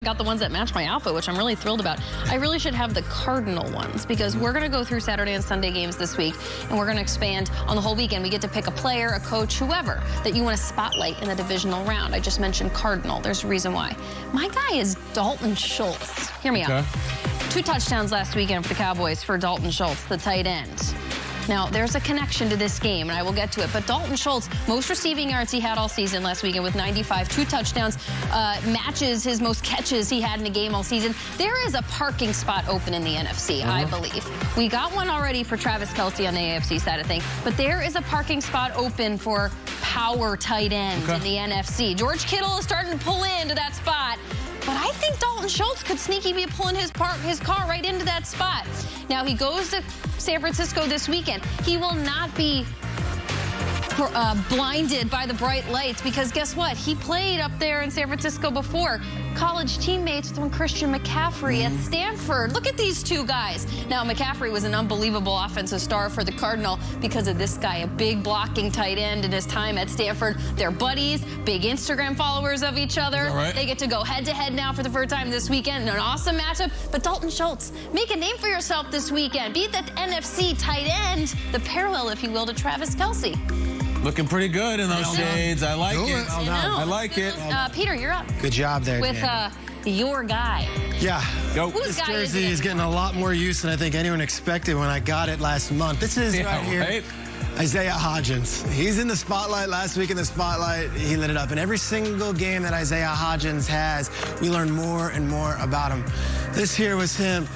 Got the ones that match my outfit, which I'm really thrilled about. I really should have the Cardinal ones because we're going to go through Saturday and Sunday games this week, and we're going to expand on the whole weekend. We get to pick a player, a coach, whoever that you want to spotlight in the divisional round. I just mentioned Cardinal. There's a reason why. My guy is Dalton Schultz. Hear me out. 2 touchdowns last weekend for the Cowboys for Dalton Schultz, the tight end. Now, there's a connection to this game, and I will get to it. But Dalton Schultz, most receiving yards he had all season last weekend with 95, 2 touchdowns, matches his most catches he had in a game all season. There is a parking spot open in the NFC, I believe. We got one already for Travis Kelce on the AFC side of things, but there is a parking spot open for power tight ends in the NFC. George Kittle is starting to pull into that spot. But I think Dalton Schultz could sneaky be pulling his car right into that spot. Now, he goes to San Francisco this weekend. He will not be blinded by the bright lights because guess what? He played up there in San Francisco before. College teammates with Christian McCaffrey at Stanford. Look at these 2 guys. Now, McCaffrey was an unbelievable offensive star for the Cardinal because of this guy, a big blocking tight end in his time at Stanford. They're buddies, big Instagram followers of each other. They get to go head-to-head now for the first time this weekend. An awesome matchup. But Dalton Schultz, make a name for yourself this weekend. Beat that NFC tight end, the parallel, if you will, to Travis Kelce. Looking pretty good in those shades. I like it. I like it. Peter, you're up. Good job there, with your guy. Yeah. Go. This jersey is getting a lot more use than I think anyone expected when I got it last month. This is right here. Isaiah Hodgins. He's in the spotlight last week in the spotlight. He lit it up. In every single game that Isaiah Hodgins has, we learn more and more about him. This here was him.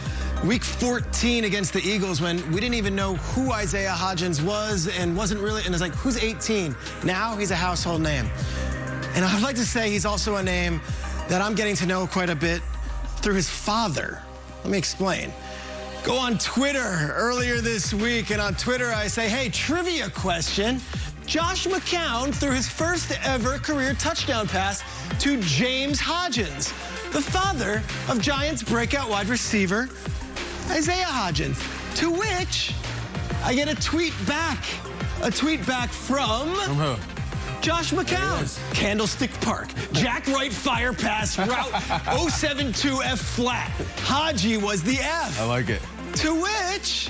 Week 14 against the Eagles when we didn't even know who Isaiah Hodgins was and wasn't really, and it's like, who's 18? Now he's a household name. And I'd like to say he's also a name that I'm getting to know quite a bit through his father. Let me explain. Go on Twitter earlier this week, and on Twitter I say, hey, trivia question. Josh McCown threw his first ever career touchdown pass to James Hodgins, the father of Giants breakout wide receiver Isaiah Hodgins, to which I get a tweet back from Josh McCown. Candlestick Park, Jack Wright fire pass route 072 F flat. Haji was the F. I like it. To which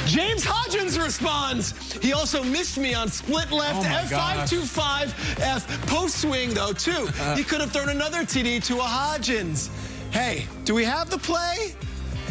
James Hodgins responds. He also missed me on split left F525 F post swing though too. He could have thrown another TD to a Hodgins. Hey, do we have the play?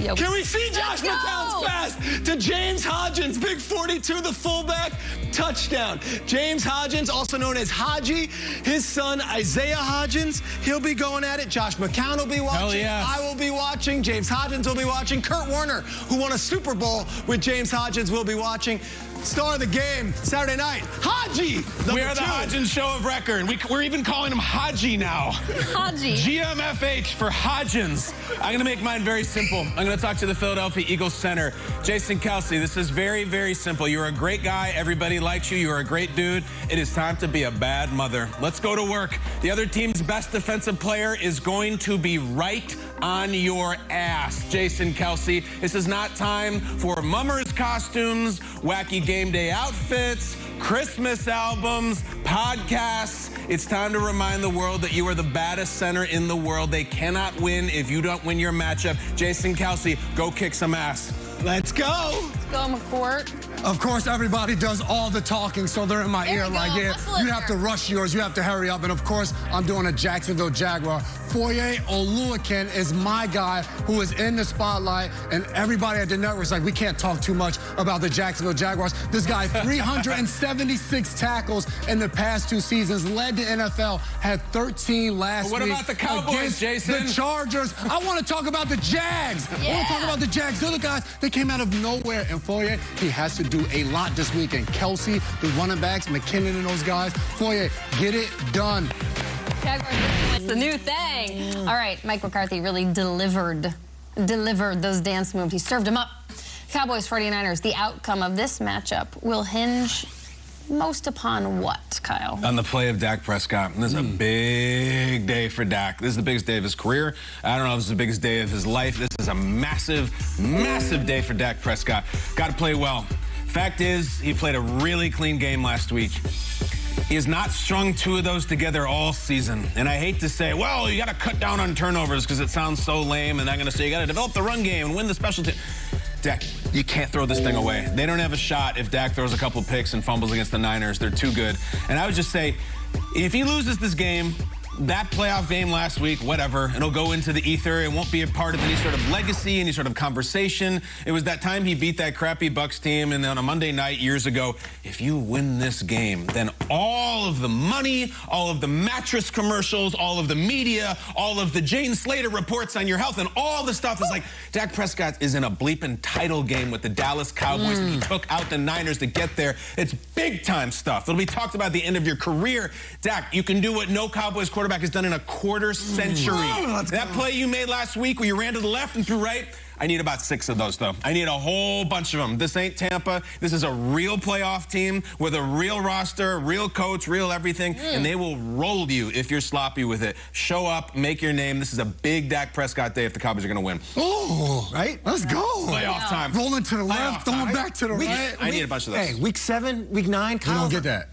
Yep. Can we see Josh McCown's pass to James Hodgins, big 42, the fullback, touchdown. James Hodgins, also known as Haji, his son Isaiah Hodgins, he'll be going at it. Josh McCown will be watching. I will be watching. James Hodgins will be watching. Kurt Warner, who won a Super Bowl with James Hodgins, will be watching. Star of the game, Saturday night, Haji. We are the Hodgins show of record. We're even calling him Haji now. Haji. GMFH for Hodgins. I'm going to make mine very simple. I'm going to talk to the Philadelphia Eagles center, Jason Kelce. This is very, very simple. You're a great guy. Everybody likes you. You're a great dude. It is time to be a bad mother. Let's go to work. The other team's best defensive player is going to be right on your ass, Jason Kelce. This is not time for mummers costumes, wacky game day outfits, Christmas albums, podcasts. It's time to remind the world that you are the baddest center in the world. They cannot win if you don't win your matchup. Jason Kelce, go kick some ass. Let's go. Let's go, McCourt. Of course, everybody does all the talking, so they're in my ear like, yeah, you have to rush yours, you have to hurry up. And of course, I'm doing a Jacksonville Jaguar. Foye Oluokun is my guy who is in the spotlight, and everybody at the network is like, we can't talk too much about the Jacksonville Jaguars. This guy, 376 tackles in the past 2 seasons, led the NFL, had 13 last week. What about the Cowboys, Jason? The Chargers. I want to talk about the Jags. I want to talk about the Jags. They're the guys that came out of nowhere. And Foye, he has to do a lot this weekend. Kelce, the running backs, McKinnon and those guys. Foye, get it done. It's the new thing. All right, Mike McCarthy really delivered those dance moves. He served them up. Cowboys 49ers, the outcome of this matchup will hinge most upon what, Kyle? On the play of Dak Prescott. This is a big day for Dak. This is the biggest day of his career. I don't know if this is the biggest day of his life. This is a massive, massive day for Dak Prescott. Got to play well. Fact is, he played a really clean game last week. He has not strung two of those together all season. And I hate to say, well, you got to cut down on turnovers because it sounds so lame. And I'm going to say you got to develop the run game and win the special team. Dak, you can't throw this thing away. They don't have a shot if Dak throws a couple picks and fumbles against the Niners. They're too good. And I would just say, if he loses this game, that playoff game last week, whatever, it'll go into the ether. It won't be a part of any sort of legacy, any sort of conversation. It was that time he beat that crappy Bucs team, and then on a Monday night years ago, if you win this game, then all of the money, all of the mattress commercials, all of the media, all of the Jane Slater reports on your health, and all the stuff is like, Dak Prescott is in a bleeping title game with the Dallas Cowboys, and he took out the Niners to get there. It's big-time stuff. It'll be talked about at the end of your career. Dak, you can do what no Cowboys quarterback has done in a quarter century. That play you made last week where you ran to the left and threw right, I need about 6 of those, though. I need a whole bunch of them. This ain't Tampa. This is a real playoff team with a real roster, real coach, real everything, and they will roll you if you're sloppy with it. Show up, make your name. This is a big Dak Prescott day if the Cowboys are going to win. Oh, right? Let's go. Playoff time. Rolling to the left, throwing back to the right. I need a bunch of those. Hey, week 7, week 9, Kyle. You don't get that.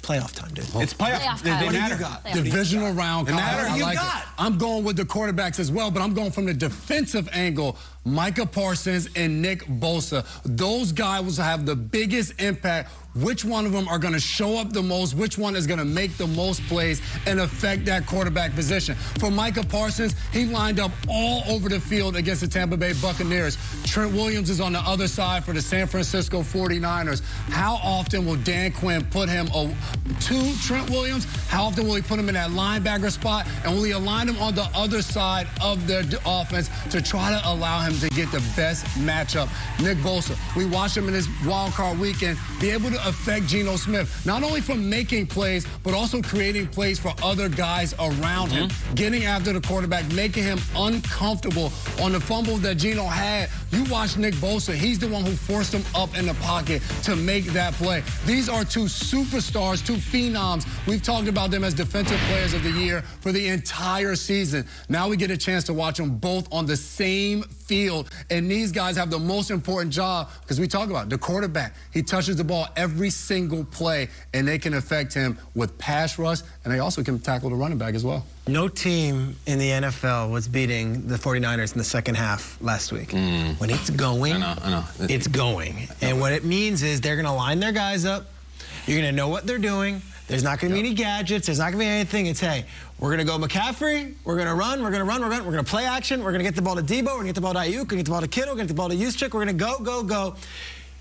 Playoff time, dude. It's playoff. They matter. Divisional round. It matter. I like it. I'm going with the quarterbacks as well, but I'm going from the defensive angle. Micah Parsons and Nick Bosa. Those guys will have the biggest impact. Which one of them are going to show up the most? Which one is going to make the most plays and affect that quarterback position? For Micah Parsons, he lined up all over the field against the Tampa Bay Buccaneers. Trent Williams is on the other side for the San Francisco 49ers. How often will Dan Quinn put him to Trent Williams? How often will he put him in that linebacker spot? And will he align him on the other side of their offense to try to allow him to get the best matchup? Nick Bosa, we watched him in this wild card weekend be able to affect Geno Smith, not only from making plays, but also creating plays for other guys around him, getting after the quarterback, making him uncomfortable. On the fumble that Geno had, you watch Nick Bosa, he's the one who forced him up in the pocket to make that play. These are two superstars, two phenoms. We've talked about them as defensive players of the year for the entire season. Now we get a chance to watch them both on the same field, and these guys have the most important job because we talk about the quarterback. He touches the ball every single play, and they can affect him with pass rush, and they also can tackle the running back as well. No team in the NFL was beating the 49ers in the second half last week. When it's going, I know. It's going. And what it means is they're going to line their guys up. You're going to know what they're doing. There's not going to be any gadgets. There's not going to be anything. It's, hey, we're going to go McCaffrey. We're going to run. We're going to play action. We're going to get the ball to Debo. We're going to get the ball to Ayuk. We're going to get the ball to Kittle. We're going to get the ball to Juszczyk. We're going to go.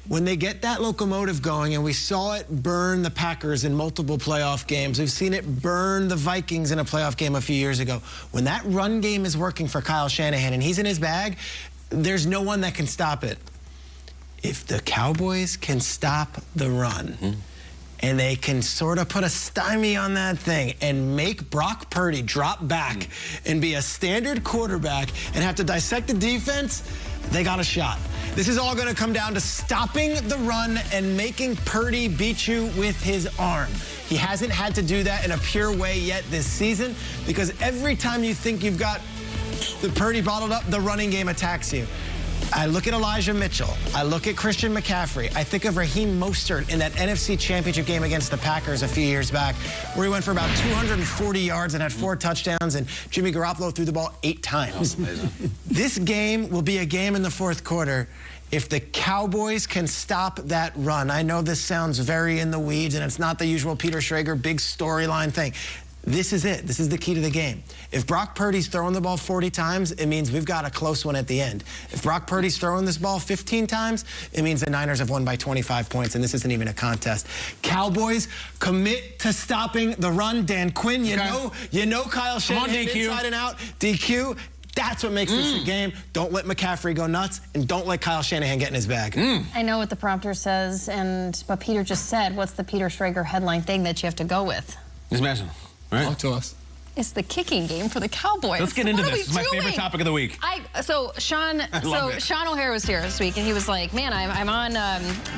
When they get that locomotive going, and we saw it burn the Packers in multiple playoff games. We've seen it burn the Vikings in a playoff game a few years ago. When that run game is working for Kyle Shanahan and he's in his bag, there's no one that can stop it. If the Cowboys can stop the run, and they can sort of put a stymie on that thing and make Brock Purdy drop back and be a standard quarterback and have to dissect the defense, they got a shot. This is all going to come down to stopping the run and making Purdy beat you with his arm. He hasn't had to do that in a pure way yet this season because every time you think you've got the Purdy bottled up, the running game attacks you. I look at Elijah Mitchell. I look at Christian McCaffrey. I think of Raheem Mostert in that NFC Championship game against the Packers a few years back, where he went for about 240 yards and had 4 touchdowns, and Jimmy Garoppolo threw the ball 8 times. This game will be a game in the fourth quarter if the Cowboys can stop that run. I know this sounds very in the weeds, and it's not the usual Peter Schrager big storyline thing. This is it. This is the key to the game. If Brock Purdy's throwing the ball 40 times, it means we've got a close one at the end. If Brock Purdy's throwing this ball 15 times, it means the Niners have won by 25 points, and this isn't even a contest. Cowboys, commit to stopping the run. Dan Quinn, you know Kyle Shanahan inside and out. DQ. That's what makes this a game. Don't let McCaffrey go nuts, and don't let Kyle Shanahan get in his bag. I know what the prompter says, and what Peter just said. What's the Peter Schrager headline thing that you have to go with? Just imagine. Right. Talk to us. is the kicking game for the Cowboys. Let's get into this. This is my favorite topic of the week. Sean O'Hara was here this week, and he was like, man, I'm on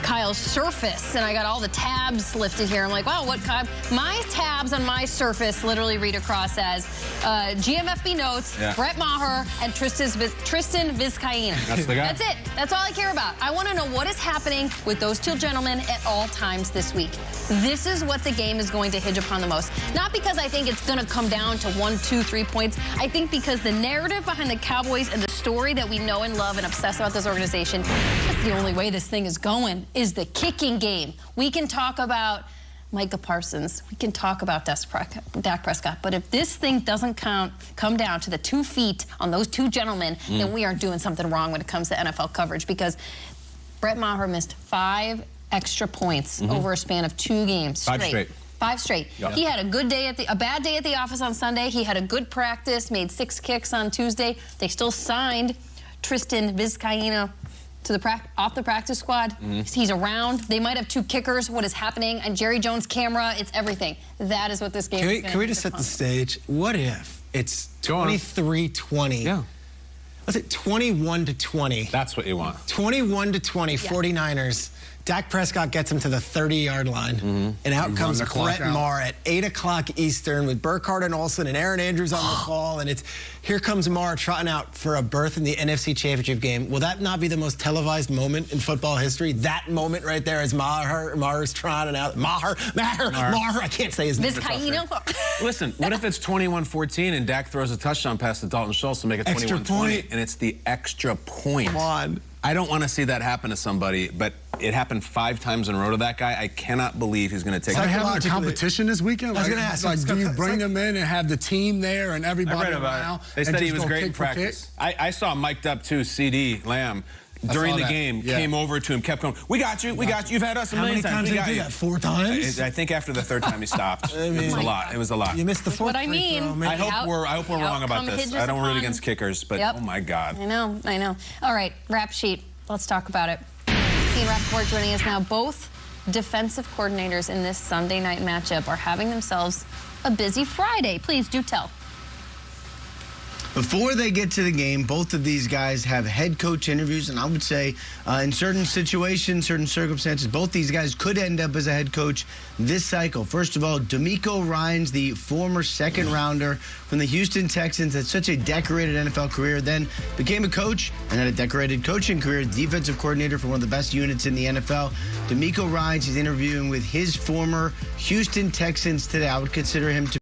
Kyle's Surface, and I got all the tabs lifted here. I'm like, wow, what kind? My tabs on my Surface literally read across as GMFB Notes, Brett Maher, and Tristan Vizcaína. That's the guy. That's it. That's all I care about. I want to know what is happening with those two gentlemen at all times this week. This is what the game is going to hinge upon the most. Not because I think it's going to come down to 1, 2, 3 points. I think because the narrative behind the Cowboys and the story that we know and love and obsess about this organization, that's the only way this thing is going, is the kicking game. We can talk about Micah Parsons. We can talk about Dak Prescott. But if this thing doesn't come down to the 2 feet on those two gentlemen, then we are doing something wrong when it comes to NFL coverage, because Brett Maher missed 5 extra points over a span of 2 games straight. 5 straight. Yep. He had a bad day at the office on Sunday. He had a good practice, made 6 kicks on Tuesday. They still signed Tristan Vizcaína to off the practice squad. He's around. They might have 2 kickers. What is happening? And Jerry Jones' camera, it's everything. That is what this game is. Can we just set the stage? What if it's 23-20? Yeah. What's it, 21-20? That's what you want. 21-20, 49ers. Dak Prescott gets him to the 30-yard line, and out comes Brett Maher at 8 o'clock Eastern with Burkhardt and Olsen and Aaron Andrews on the call, and here comes Maher trotting out for a berth in the NFC Championship game. Will that not be the most televised moment in football history? That moment right there as Maher's trotting out. Maher, I can't say his name. Listen, what if it's 21-14 and Dak throws a touchdown pass to Dalton Schultz to make it 21-20, and it's the extra point? Come on. I don't want to see that happen to somebody, but it happened 5 times in a row to that guy. I cannot believe he's going to take. Are they having a competition this weekend? I was going to ask. Do you bring them in and have the team there and everybody around? They said he was great in practice. I saw mic'd up too, CD Lamb. During the game, came over to him, kept going, we got you, we got you. You've had us a million times. How many times did he do that? 4 times? I think after the 3rd time he stopped. It was a lot. It was a lot. You missed the 4th. I hope we're wrong about this. I don't root against kickers, but oh my God. I know. All right, rap sheet. Let's talk about it. Ian Rappaport joining us now. Both defensive coordinators in this Sunday night matchup are having themselves a busy Friday. Please do tell. Before they get to the game, both of these guys have head coach interviews, and I would say in certain situations, certain circumstances, both these guys could end up as a head coach this cycle. First of all, D'Amico Ryans, the former 2nd rounder from the Houston Texans, had such a decorated NFL career, then became a coach and had a decorated coaching career, defensive coordinator for one of the best units in the NFL. D'Amico Ryans, he's interviewing with his former Houston Texans today. I would consider him to